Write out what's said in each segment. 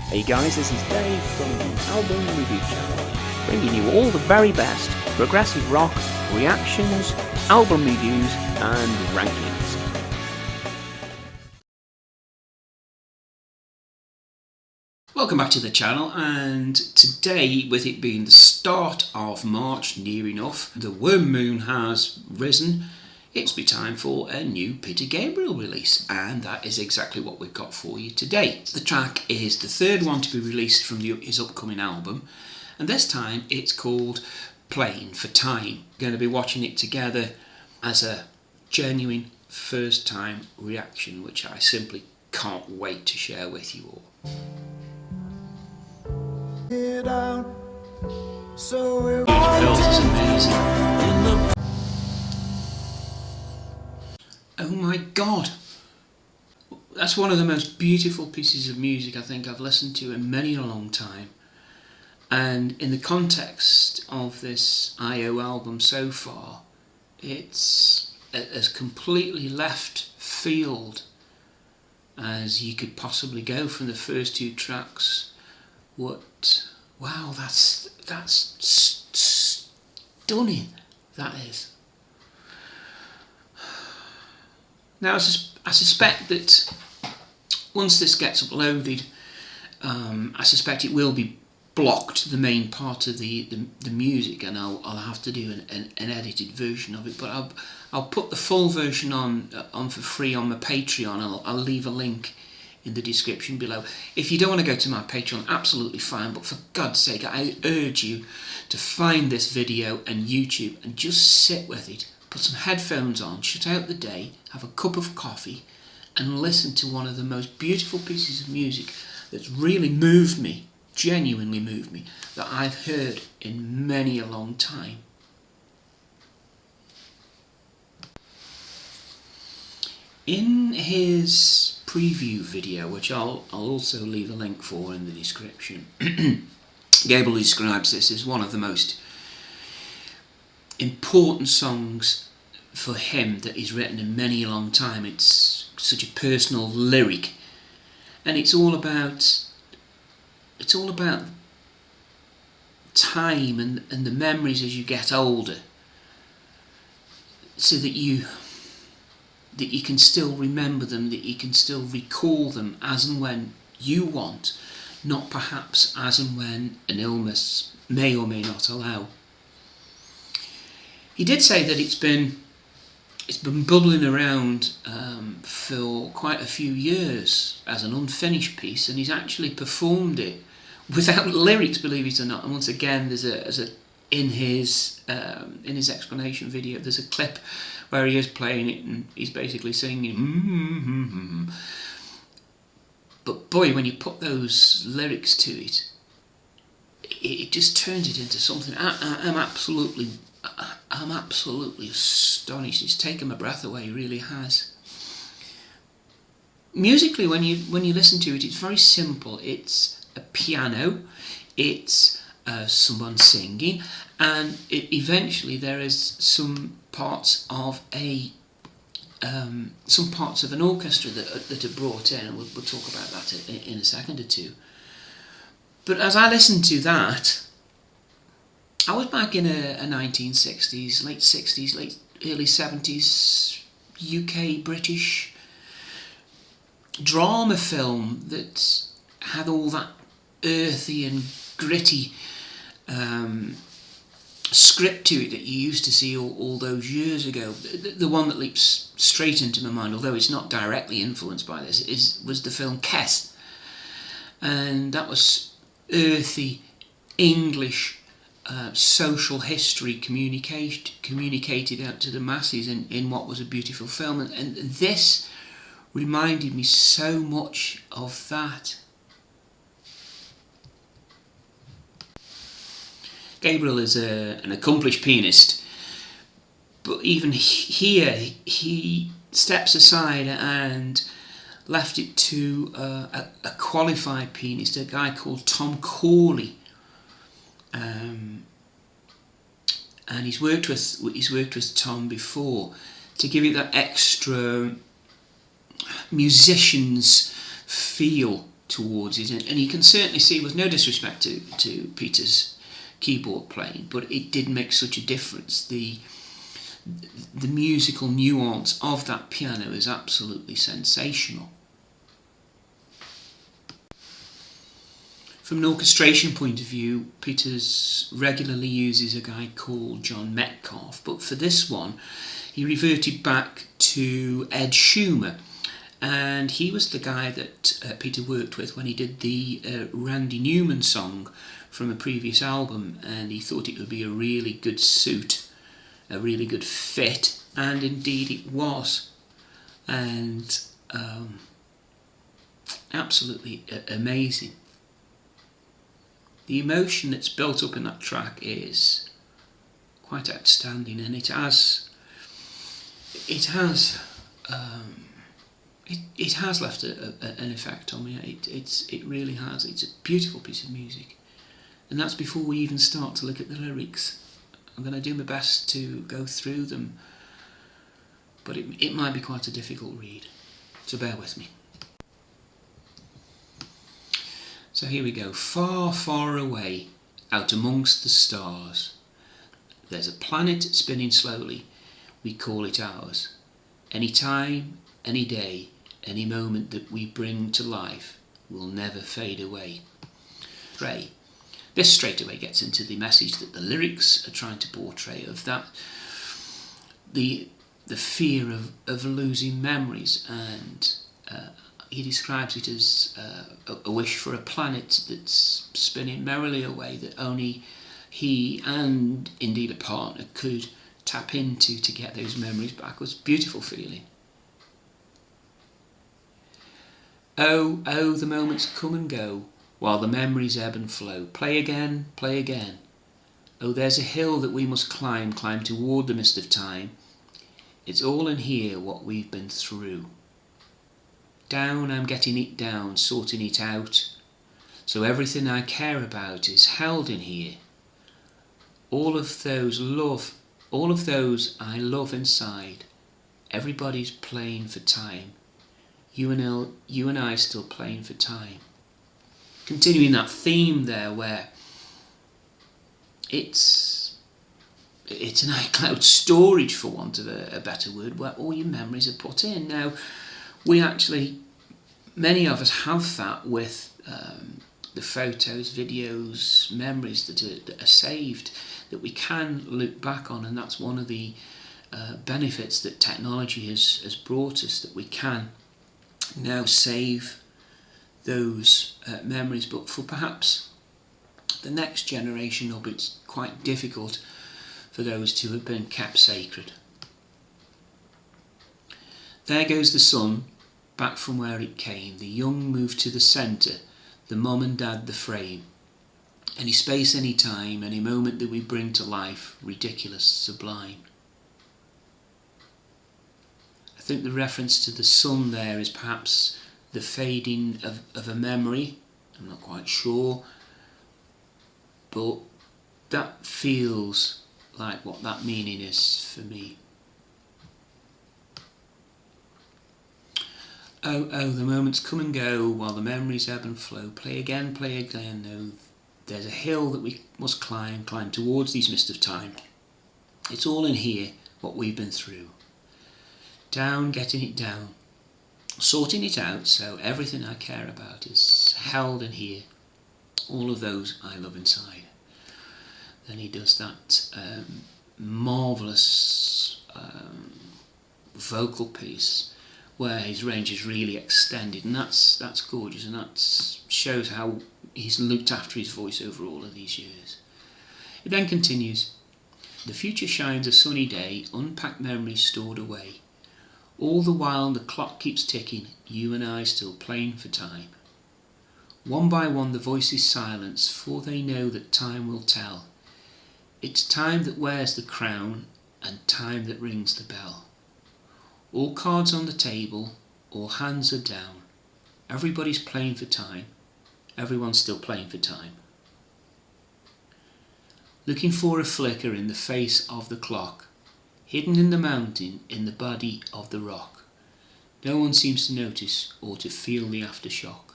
Hey guys, this is Dave from the Album Review Channel, bringing you all the very best progressive rock, reactions, album reviews and rankings. Welcome back to the channel, and today, with it being the start of March near enough, the worm moon has risen. It's be time for a new Peter Gabriel release, and that is exactly what we've got for you today. The track is the third one to be released from his upcoming album, and this time it's called Playing for Time. We're going to be watching it together as a genuine first time reaction, which I simply can't wait to share with you all. The belt is amazing. Oh my god! That's one of the most beautiful pieces of music I think I've listened to in many a long time. And in the context of this I.O. album so far, it's as completely left field as you could possibly go from the first two tracks. Wow, that's stunning, that is. Now I suspect that once this gets uploaded, I suspect it will be blocked, the main part of the music, and I'll have to do an edited version of it. But I'll put the full version on for free on my Patreon. I'll leave a link in the description below. If you don't want to go to my Patreon, absolutely fine, but for God's sake, I urge you to find this video on YouTube and just sit with it. Put some headphones on, shut out the day, have a cup of coffee and listen to one of the most beautiful pieces of music that's really moved me, genuinely moved me, that I've heard in many a long time. In his preview video, which I'll also leave a link for in the description, Gabriel describes this as one of the most important songs for him that he's written in many a long time. It's such a personal lyric, and it's all about time and the memories as you get older, so that you can still remember them, that you can still recall them as and when you want, not perhaps as and when an illness may or may not allow. He did say that it's been bubbling around for quite a few years as an unfinished piece, and he's actually performed it without lyrics, believe it or not. And once again, there's a in his explanation video, there's a clip where he is playing it and he's basically singing. But boy, when you put those lyrics to it, it just turns it into something. I'm absolutely astonished. It's taken my breath away, it really has. Musically, when you listen to it, it's very simple. It's a piano, it's someone singing, and eventually there is some parts of an orchestra that are brought in, and we'll talk about that in a second or two. But as I listened to that, I was back in a 1960s, late 60s, early 70s UK British drama film that had all that earthy and gritty script to it that you used to see all those years ago. The one that leaps straight into my mind, although it's not directly influenced by this, was the film Kes, and that was earthy English social history communicated out to the masses in what was a beautiful film, and this reminded me so much of that. Gabriel is an accomplished pianist, but even here he steps aside and left it to a qualified pianist, a guy called Tom Corley. And he's worked with Tom before to give it that extra musician's feel towards it, and you can certainly see, with no disrespect to Peter's keyboard playing, but it did make such a difference. The musical nuance of that piano is absolutely sensational. From an orchestration point of view, Peters regularly uses a guy called John Metcalfe, but for this one he reverted back to Ed Schumer, and he was the guy that Peter worked with when he did the Randy Newman song from a previous album, and he thought it would be a really good suit, a really good fit, and indeed it was, and absolutely amazing. The emotion that's built up in that track is quite outstanding, and it has left an effect on me. It really has. It's a beautiful piece of music, and that's before we even start to look at the lyrics. I'm going to do my best to go through them, but it might be quite a difficult read, so bear with me. So here we go. Far, far away, out amongst the stars, there's a planet spinning slowly. We call it ours. Any time, any day, any moment that we bring to life will never fade away. Pray. This straight away gets into the message that the lyrics are trying to portray, of that the fear of losing memories, and he describes it as a wish for a planet that's spinning merrily away, that only he and indeed a partner could tap into to get those memories back. It was a beautiful feeling. Oh, oh, the moments come and go, while the memories ebb and flow. Play again, play again. Oh, there's a hill that we must climb toward the mist of time. It's all in here what we've been through. Down, I'm getting it down, sorting it out, so everything I care about is held in here. All of those I love inside. Everybody's playing for time. You and I still playing for time. Continuing that theme there, where it's an iCloud storage, for want of a better word, where all your memories are put in. Now, many of us have that with the photos, videos, memories that are saved, that we can look back on, and that's one of the benefits that technology has brought us, that we can now save those memories. But for perhaps the next generation, it'll be quite difficult for those to have been kept sacred. There goes the sun, back from where it came. The young move to the centre, the mum and dad the frame. Any space, any time, any moment that we bring to life, ridiculous, sublime. I think the reference to the sun there is perhaps the fading of a memory. I'm not quite sure, but that feels like what that meaning is for me. Oh, oh, the moments come and go, while the memories ebb and flow. Play again, no. There's a hill that we must climb towards these mist of time. It's all in here, what we've been through. Down, getting it down, sorting it out, so everything I care about is held in here. All of those I love inside. Then he does that marvellous vocal piece, where his range is really extended, and that's gorgeous, and that shows how he's looked after his voice over all of these years. It then continues. The future shines a sunny day, unpacked memories stored away. All the while the clock keeps ticking, you and I still playing for time. One by one the voices silence, for they know that time will tell. It's time that wears the crown, and time that rings the bell. All cards on the table, all hands are down. Everybody's playing for time. Everyone's still playing for time. Looking for a flicker in the face of the clock, hidden in the mountain, in the body of the rock. No one seems to notice or to feel the aftershock.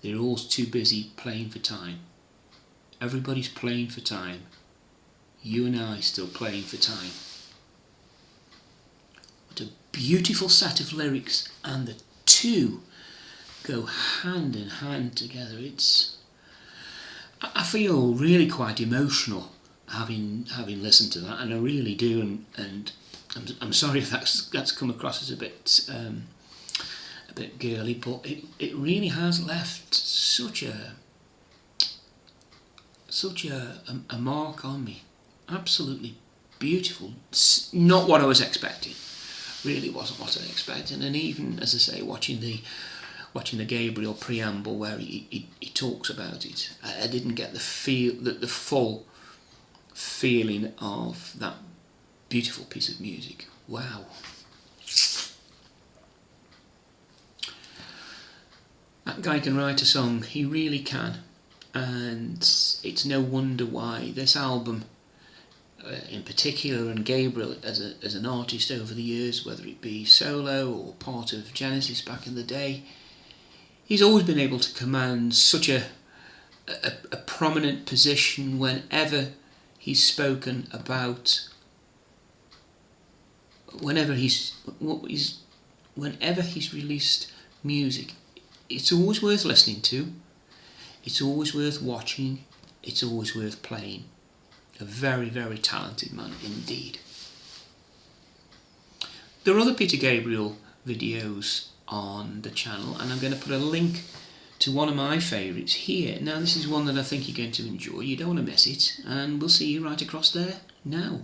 They're all too busy playing for time. Everybody's playing for time. You and I still playing for time. What a beautiful set of lyrics, and the two go hand in hand together. I feel really quite emotional having listened to that, and I really do. And I'm sorry if that's come across as a bit girly, but it really has left such a mark on me. Absolutely beautiful. Not what I was expecting. Really wasn't what I expected. And even, as I say, watching the Gabriel preamble where he talks about it, I didn't get the full feeling of that beautiful piece of music. Wow. That guy can write a song. He really can. And it's no wonder why this album in particular, and Gabriel as an artist over the years, whether it be solo or part of Genesis back in the day, he's always been able to command such a prominent position whenever he's spoken about, whenever he's released music. It's always worth listening to, it's always worth watching, it's always worth playing. A very, very talented man indeed. There are other Peter Gabriel videos on the channel, and I'm going to put a link to one of my favourites here. Now this is one that I think you're going to enjoy. You don't want to miss it, and we'll see you right across there now.